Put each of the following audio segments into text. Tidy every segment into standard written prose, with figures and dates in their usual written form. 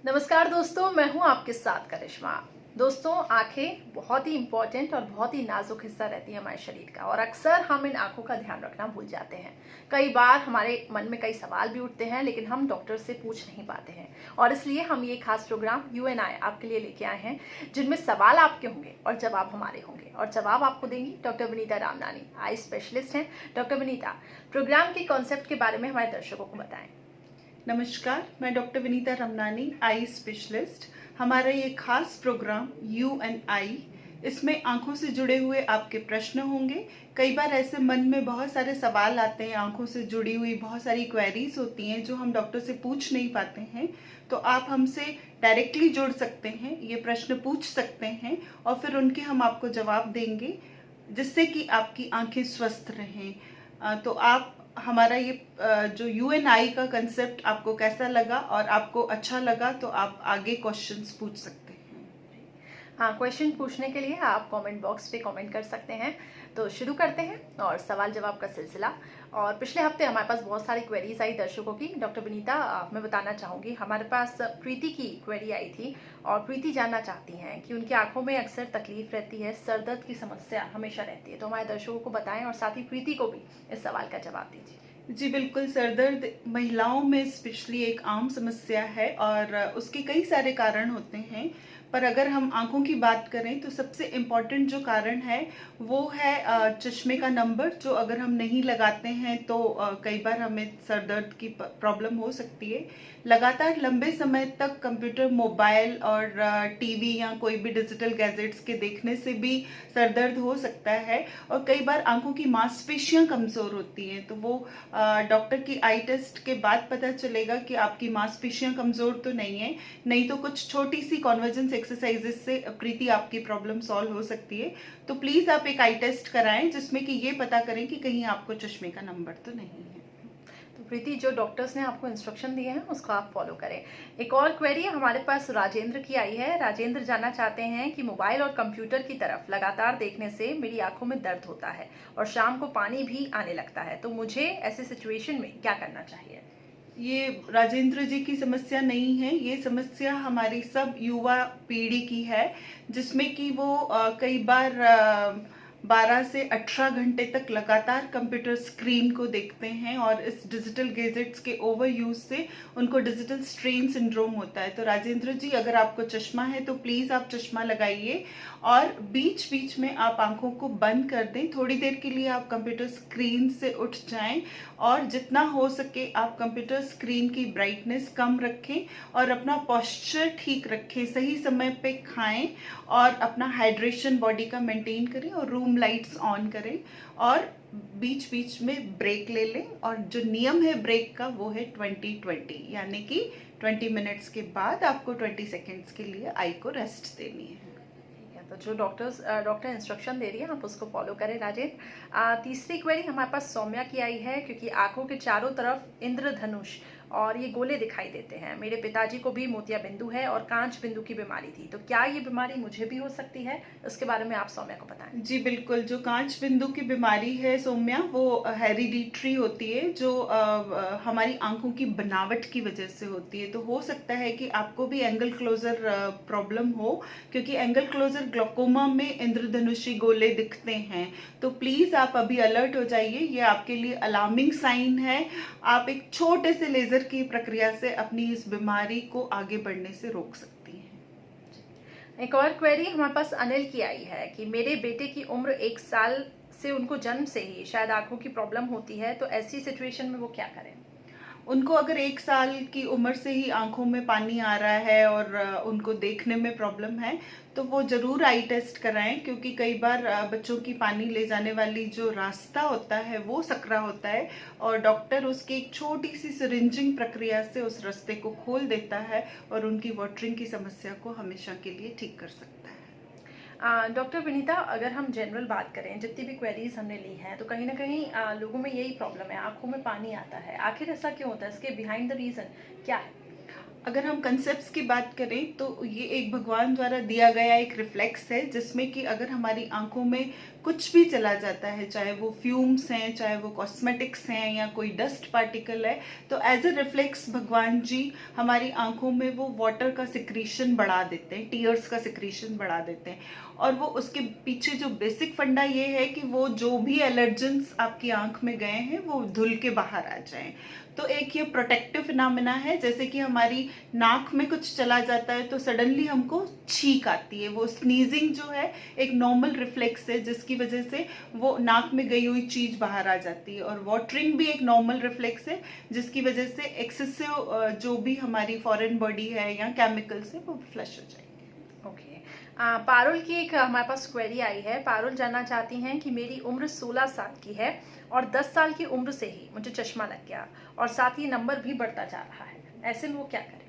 नमस्कार दोस्तों, मैं हूं आपके साथ करिश्मा। दोस्तों, आंखें बहुत ही इंपॉर्टेंट और बहुत ही नाजुक हिस्सा रहती है हमारे शरीर का और अक्सर हम इन आंखों का ध्यान रखना भूल जाते हैं। कई बार हमारे मन में कई सवाल भी उठते हैं, लेकिन हम डॉक्टर से पूछ नहीं पाते हैं और इसलिए हम ये खास प्रोग्राम यू एंड आई आपके लिए लेके आए हैं, जिनमें सवाल आपके होंगे और जवाब हमारे होंगे। और जवाब आपको देंगी doctor Vinita Ramnani, eye specialist हैं। डॉक्टर विनीता, प्रोग्राम के कॉन्सेप्ट के बारे में हमारे दर्शकों को बताएं। नमस्कार, मैं doctor Vinita Ramnani, eye specialist. हमारा ये खास प्रोग्राम यू एंड आई, इसमें आंखों से जुड़े हुए आपके प्रश्न होंगे। कई बार ऐसे मन में बहुत सारे सवाल आते हैं, आंखों से जुड़ी हुई बहुत सारी क्वेरीज होती हैं जो हम डॉक्टर से पूछ नहीं पाते हैं, तो आप हमसे डायरेक्टली जुड़ सकते हैं, ये प्रश्न पूछ सकते हैं और फिर उनके हम आपको जवाब देंगे, जिससे कि आपकी आंखें स्वस्थ रहें। तो आप हमारा ये जो यूएनआई का कंसेप्ट आपको कैसा लगा और आपको अच्छा लगा तो आप आगे क्वेश्चंस पूछ सकते हैं। हाँ, क्वेश्चन पूछने के लिए आप कमेंट बॉक्स पे कमेंट कर सकते हैं। तो शुरू करते हैं और सवाल जवाब का सिलसिला। और पिछले हफ्ते हमारे पास बहुत सारी क्वेरीज आई दर्शकों की। डॉक्टर विनीता, मैं बताना चाहूँगी, हमारे पास प्रीति की क्वेरी आई थी और प्रीति जानना चाहती हैं कि उनकी आंखों में अक्सर तकलीफ रहती है, सर दर्द की समस्या हमेशा रहती है। तो हमारे दर्शकों को बताएं और साथ ही प्रीति को भी इस सवाल का जवाब दीजिए। जी बिल्कुल, सर दर्द महिलाओं में स्पेशली एक आम समस्या है और उसके कई सारे कारण होते हैं, पर अगर हम आंखों की बात करें तो सबसे इम्पॉर्टेंट जो कारण है वो है चश्मे का नंबर, जो अगर हम नहीं लगाते हैं तो कई बार हमें सर दर्द की प्रॉब्लम हो सकती है। लगातार लंबे समय तक कंप्यूटर, मोबाइल और टीवी या कोई भी डिजिटल गैजेट्स के देखने से भी सर दर्द हो सकता है और कई बार आंखों की मांसपेशियां कमज़ोर होती हैं, तो वो डॉक्टर की आई टेस्ट के बाद पता चलेगा कि आपकी मांसपेशियां कमज़ोर तो नहीं है, नहीं तो कुछ छोटी सी कॉन्वर्जेंस एक्सरसाइजेस से प्रीति आपकी प्रॉब्लम सॉल्व हो सकती है। तो प्लीज़ आप एक आई टेस्ट कराएं जिसमें कि ये पता करें कि कहीं आपको चश्मे का नंबर तो नहीं है। तो प्रीति, जो डॉक्टर्स ने आपको इंस्ट्रक्शन दिए हैं उसको आप फॉलो करें। एक और क्वेरी हमारे पास राजेंद्र की आई है। राजेंद्र जानना चाहते हैं कि मोबाइल और कंप्यूटर की तरफ लगातार देखने से मेरी आंखों में दर्द होता है और शाम को पानी भी आने लगता है, तो मुझे ऐसे सिचुएशन में क्या करना चाहिए? ये राजेंद्र जी की समस्या नहीं है, ये समस्या हमारी सब युवा पीढ़ी की है, जिसमें कि वो कई बार 12 से 18 घंटे तक लगातार कंप्यूटर स्क्रीन को देखते हैं और इस डिजिटल गैजेट्स के ओवर यूज से उनको डिजिटल स्ट्रेन सिंड्रोम होता है। तो राजेंद्र जी, अगर आपको चश्मा है तो प्लीज़ आप चश्मा लगाइए और बीच बीच में आप आंखों को बंद कर दें, थोड़ी देर के लिए आप कंप्यूटर स्क्रीन से उठ जाएं और जितना हो सके आप कंप्यूटर स्क्रीन की ब्राइटनेस कम रखें और अपना पोस्चर ठीक रखें, सही समय पे खाएं और अपना हाइड्रेशन बॉडी का मेंटेन करें और रूम लाइट्स ऑन करें और बीच बीच में ब्रेक ले लें। और जो नियम है ब्रेक का वो है 20-20, यानी कि 20 मिनट्स के बाद आपको 20 सेकेंड्स के लिए आई को रेस्ट देनी है। तो जो डॉक्टर इंस्ट्रक्शन दे रही है आप उसको फॉलो करें राजेंद्र। तीसरी क्वेरी हमारे पास सौम्या की आई है, क्योंकि आंखों के चारों तरफ इंद्रधनुष और ये गोले दिखाई देते हैं। मेरे पिताजी को भी मोतिया बिंदु है और कांच बिंदु की बीमारी थी, तो क्या ये बीमारी मुझे भी हो सकती है? उसके बारे में आप सौम्या को बताएं। जी बिल्कुल, जो कांच बिंदु की बीमारी है सौम्या, वो हेरिडिटरी होती है, जो हमारी आंखों की बनावट की वजह से होती है। तो हो सकता है कि आपको भी एंगल क्लोजर प्रॉब्लम हो, क्योंकि एंगल क्लोजर ग्लोकोमा में इंद्रधनुषी गोले दिखते हैं। तो प्लीज़ आप अभी अलर्ट हो जाइए, ये आपके लिए अलार्मिंग साइन है। आप एक छोटे से लेजर की प्रक्रिया से अपनी इस बीमारी को आगे बढ़ने से रोक सकती हैं। एक और क्वेरी हमारे पास अनिल की आई है कि मेरे बेटे की उम्र 1 साल से, उनको जन्म से ही शायद आंखों की प्रॉब्लम होती है, तो ऐसी सिचुएशन में वो क्या करें? उनको अगर 1 साल की उम्र से ही आंखों में पानी आ रहा है और उनको देखने में प्रॉब्लम है, तो वो ज़रूर आई टेस्ट कराएं, क्योंकि कई बार बच्चों की पानी ले जाने वाली जो रास्ता होता है वो सकरा होता है और डॉक्टर उसकी एक छोटी सी सिरिंजिंग प्रक्रिया से उस रास्ते को खोल देता है और उनकी वाटरिंग की समस्या को हमेशा के लिए ठीक कर सकता है। डॉक्टर विनीता, अगर हम जनरल बात करें, जितनी भी क्वेरीज हमने ली हैं, तो कहीं ना कहीं लोगों में यही प्रॉब्लम है, आंखों में पानी आता है। आखिर ऐसा क्यों होता है? इसके बिहाइंड द रीजन क्या है? अगर हम कंसेप्ट्स की बात करें तो ये एक भगवान द्वारा दिया गया एक रिफ्लेक्स है, जिसमें कि अगर हमारी आंखों में कुछ भी चला जाता है, चाहे वो फ्यूम्स हैं, चाहे वो कॉस्मेटिक्स हैं या कोई डस्ट पार्टिकल है, तो एज अ रिफ्लेक्स भगवान जी हमारी आंखों में वो वाटर का सिक्रीशन बढ़ा देते हैं, टीयर्स का सिक्रीशन बढ़ा देते हैं। और वो उसके पीछे जो बेसिक फंडा ये है कि वो जो भी एलर्जेंस आपकी आंख में गए हैं वो धुल के बाहर आ जाएं। तो एक ये प्रोटेक्टिव फिनोमेना है, जैसे कि हमारी नाक में कुछ चला जाता है तो सडनली हमको छींक आती है। वो स्नीजिंग जो है एक नॉर्मल रिफ्लेक्स है, जिसकी वजह से वो नाक में गई हुई चीज बाहर आ जाती है। और वाटरिंग भी एक नॉर्मल रिफ्लेक्स है, जिसकी वजह से एक्सेसिव जो भी हमारी फॉरेन बॉडी है या केमिकल्स है वो फ्लश हो जाएंगे। ओके। पारुल की एक हमारे पास क्वेरी आई है। पारुल जानना चाहती हैं कि मेरी उम्र 16 साल की है और 10 साल की उम्र से ही मुझे चश्मा लग गया और साथ ही नंबर भी बढ़ता जा रहा है, ऐसे में वो क्या करें?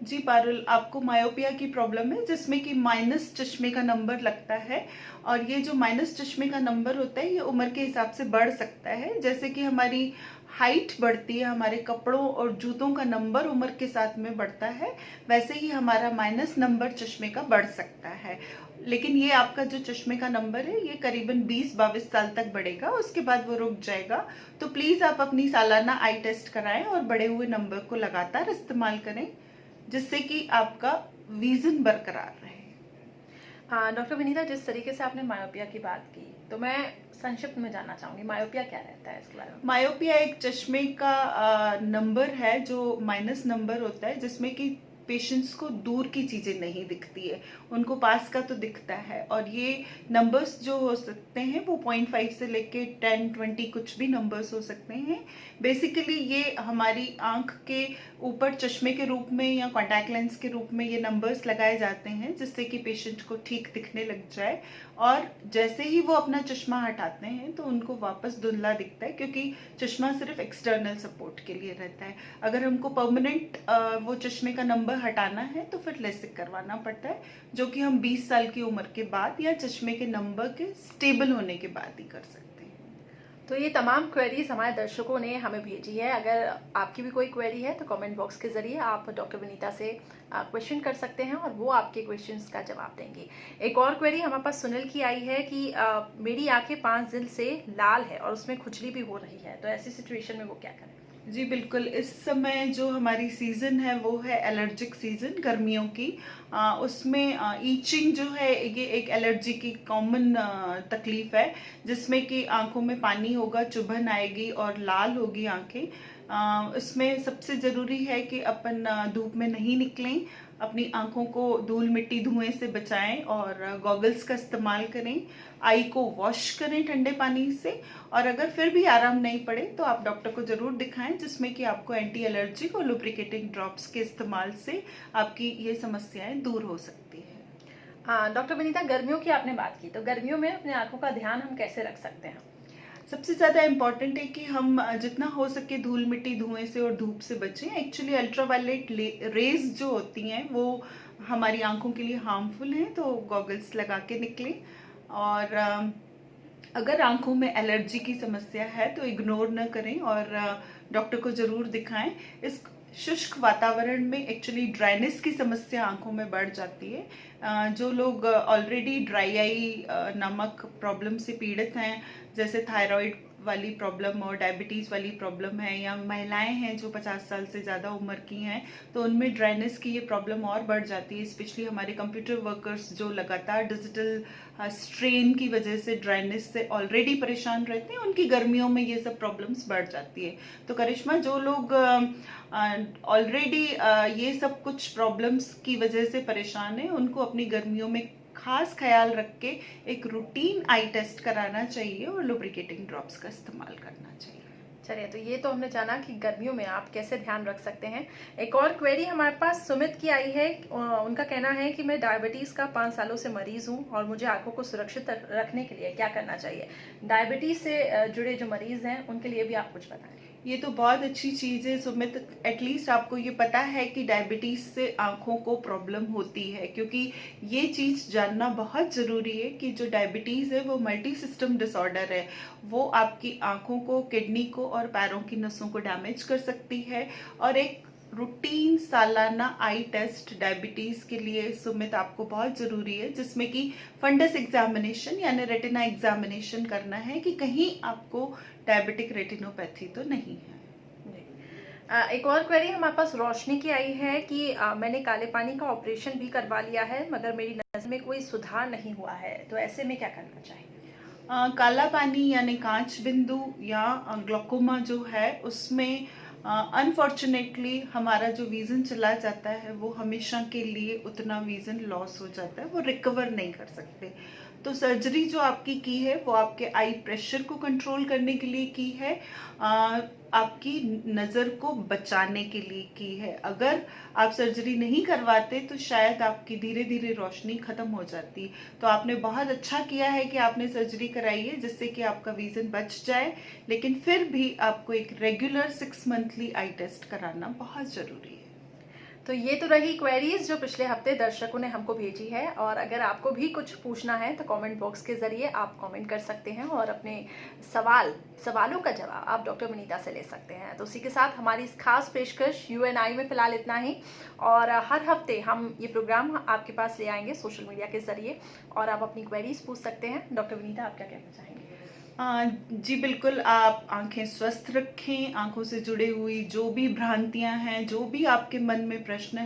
जी पारुल, आपको मायोपिया की प्रॉब्लम है, जिसमें कि माइनस चश्मे का नंबर लगता है। और ये जो माइनस चश्मे का नंबर होता है ये उम्र के हिसाब से बढ़ सकता है। जैसे कि हमारी हाइट बढ़ती है, हमारे कपड़ों और जूतों का नंबर उम्र के साथ में बढ़ता है, वैसे ही हमारा माइनस नंबर चश्मे का बढ़ सकता है। लेकिन ये आपका जो चश्मे का नंबर है ये करीबन 20-22 साल तक बढ़ेगा, उसके बाद वो रुक जाएगा। तो प्लीज आप अपनी सालाना आई टेस्ट कराएं और बढ़े हुए नंबर को लगातार इस्तेमाल करें, जिससे कि आपका विजन बरकरार रहे। डॉक्टर विनीता, जिस तरीके से आपने मायोपिया की बात की, तो मैं संक्षिप्त में जानना चाहूंगी मायोपिया क्या रहता है, इसके बारे में। मायोपिया एक चश्मे का नंबर है जो माइनस नंबर होता है, जिसमें कि पेशेंट्स को दूर की चीजें नहीं दिखती है, उनको पास का तो दिखता है। और ये नंबर्स जो हो सकते हैं वो 0.5 से लेके 10-20 कुछ भी नंबर्स हो सकते हैं। बेसिकली ये हमारी आंख के ऊपर चश्मे के रूप में या कॉन्टैक्ट लेंस के रूप में ये नंबर्स लगाए जाते हैं, जिससे कि पेशेंट को ठीक दिखने लग जाए। और जैसे ही वो अपना चश्मा हटाते हैं तो उनको वापस धुंधला दिखता है, क्योंकि चश्मा सिर्फ एक्सटर्नल सपोर्ट के लिए रहता है। अगर हमको परमानेंट वो चश्मे का नंबर हटाना है तो फिर लेसिक करवाना पड़ता है, जो कि हम 20 साल की उम्र के बाद या चश्मे के नंबर के स्टेबल होने के बाद ही कर सकते हैं। तो ये तमाम क्वेरीज हमारे दर्शकों ने हमें भेजी है। अगर आपकी भी कोई क्वेरी है तो कमेंट बॉक्स के जरिए आप डॉक्टर विनीता से क्वेश्चन कर सकते हैं और वो आपके क्वेश्चंस का जवाब देंगी। एक और क्वेरी हमारे पास सुनील की आई है कि मेरी आंखें 5 दिन से लाल है और उसमें खुजली भी हो रही है, तो ऐसी सिचुएशन में वो क्या करें? जी बिल्कुल, इस समय जो हमारी सीज़न है वो है एलर्जिक सीज़न, गर्मियों की। उसमें ईचिंग जो है ये एक एलर्जी की कॉमन तकलीफ है, जिसमें कि आंखों में पानी होगा, चुभन आएगी और लाल होगी आंखें। इसमें सबसे ज़रूरी है कि अपन धूप में नहीं निकलें, अपनी आंखों को धूल मिट्टी धुएं से बचाएं और गॉगल्स का इस्तेमाल करें। आई को वॉश करें ठंडे पानी से, और अगर फिर भी आराम नहीं पड़े तो आप डॉक्टर को जरूर दिखाएं, जिसमें कि आपको एंटी एलर्जिक और लुब्रिकेटिंग ड्रॉप्स के इस्तेमाल से आपकी ये समस्याएं दूर हो सकती है। डॉक्टर विनीता, गर्मियों की आपने बात की, तो गर्मियों में अपने आंखों का ध्यान हम कैसे रख सकते हैं? सबसे ज़्यादा इम्पॉर्टेंट है कि हम जितना हो सके धूल मिट्टी धुएं से और धूप से बचें। एक्चुअली अल्ट्रावायलेट रेज जो होती हैं वो हमारी आंखों के लिए हार्मफुल हैं, तो गॉगल्स लगा के निकलें। और अगर आंखों में एलर्जी की समस्या है तो इग्नोर न करें और डॉक्टर को ज़रूर दिखाएं। इस शुष्क वातावरण में एक्चुअली ड्राइनेस की समस्या आंखों में बढ़ जाती है। जो लोग ऑलरेडी ड्राई आई नामक प्रॉब्लम से पीड़ित हैं, जैसे थायराइड वाली प्रॉब्लम और डायबिटीज़ वाली प्रॉब्लम है, या महिलाएं हैं जो 50 साल से ज़्यादा उम्र की हैं, तो उनमें ड्राइनेस की ये प्रॉब्लम और बढ़ जाती है। स्पेशली हमारे कंप्यूटर वर्कर्स जो लगातार डिजिटल स्ट्रेन की वजह से ड्राइनेस से ऑलरेडी परेशान रहते हैं, उनकी गर्मियों में ये सब प्रॉब्लम्स बढ़ जाती है। तो करिश्मा, जो लोग ऑलरेडी ये सब कुछ प्रॉब्लम्स की वजह से परेशान हैं, उनको अपनी गर्मियों में खास ख्याल रख के एक रूटीन आई टेस्ट कराना चाहिए और लुब्रिकेटिंग ड्रॉप्स का इस्तेमाल करना चाहिए। चलिए, तो ये तो हमने जाना कि गर्मियों में आप कैसे ध्यान रख सकते हैं। एक और क्वेरी हमारे पास सुमित की आई है। उनका कहना है कि मैं डायबिटीज़ का 5 सालों से मरीज हूँ और मुझे आंखों को सुरक्षित रखने के लिए क्या करना चाहिए? डायबिटीज़ से जुड़े जो मरीज हैं उनके लिए भी आप कुछ बताएं। ये तो बहुत अच्छी चीज़ है सुमित, एटलीस्ट आपको ये पता है कि डायबिटीज़ से आंखों को प्रॉब्लम होती है, क्योंकि ये चीज़ जानना बहुत ज़रूरी है कि जो डायबिटीज़ है वो मल्टी सिस्टम डिसऑर्डर है। वो आपकी आंखों को, किडनी को और पैरों की नसों को डैमेज कर सकती है और एक रूटीन सालाना आई टेस्ट डायबिटीज के लिए सुमित आपको बहुत जरूरी है, जिसमें कि फंडस एग्जामिनेशन यानी रेटिना एग्जामिनेशन करना है कि कहीं आपको डायबिटिक रेटिनोपैथी तो नहीं है। एक और क्वेरी हमारे पास रोशनी की आई है कि मैंने काले पानी का ऑपरेशन भी करवा लिया है मगर मेरी नज़र में कोई सुधार नहीं हुआ है, तो ऐसे में क्या करना चाहिए? काला पानी यानी कांच बिंदु या ग्लोकोमा जो है उसमें अनफॉर्चुनेटली हमारा जो विजन चला जाता है वो हमेशा के लिए उतना विजन लॉस हो जाता है, वो रिकवर नहीं कर सकते। तो सर्जरी जो आपकी की है वो आपके आई प्रेशर को कंट्रोल करने के लिए की है, आपकी नज़र को बचाने के लिए की है। अगर आप सर्जरी नहीं करवाते तो शायद आपकी धीरे धीरे रोशनी खत्म हो जाती। तो आपने बहुत अच्छा किया है कि आपने सर्जरी कराई है जिससे कि आपका विजन बच जाए, लेकिन फिर भी आपको एक रेगुलर 6 मंथली आई टेस्ट कराना बहुत ज़रूरी है। तो ये तो रही क्वेरीज जो पिछले हफ्ते दर्शकों ने हमको भेजी है, और अगर आपको भी कुछ पूछना है तो कमेंट बॉक्स के जरिए आप कमेंट कर सकते हैं और अपने सवालों का जवाब आप डॉक्टर विनीता से ले सकते हैं। तो उसी के साथ हमारी इस खास पेशकश UNI में फिलहाल इतना ही, और हर हफ्ते हम ये प्रोग्राम आपके पास ले आएंगे सोशल मीडिया के जरिए और आप अपनी क्वेरीज पूछ सकते हैं। डॉक्टर विनीता, आप क्या कहना चाहेंगे? जी बिल्कुल, आप आंखें स्वस्थ रखें, आंखों से जुड़ी हुई जो भी भ्रांतियां हैं, जो भी आपके मन में प्रश्न है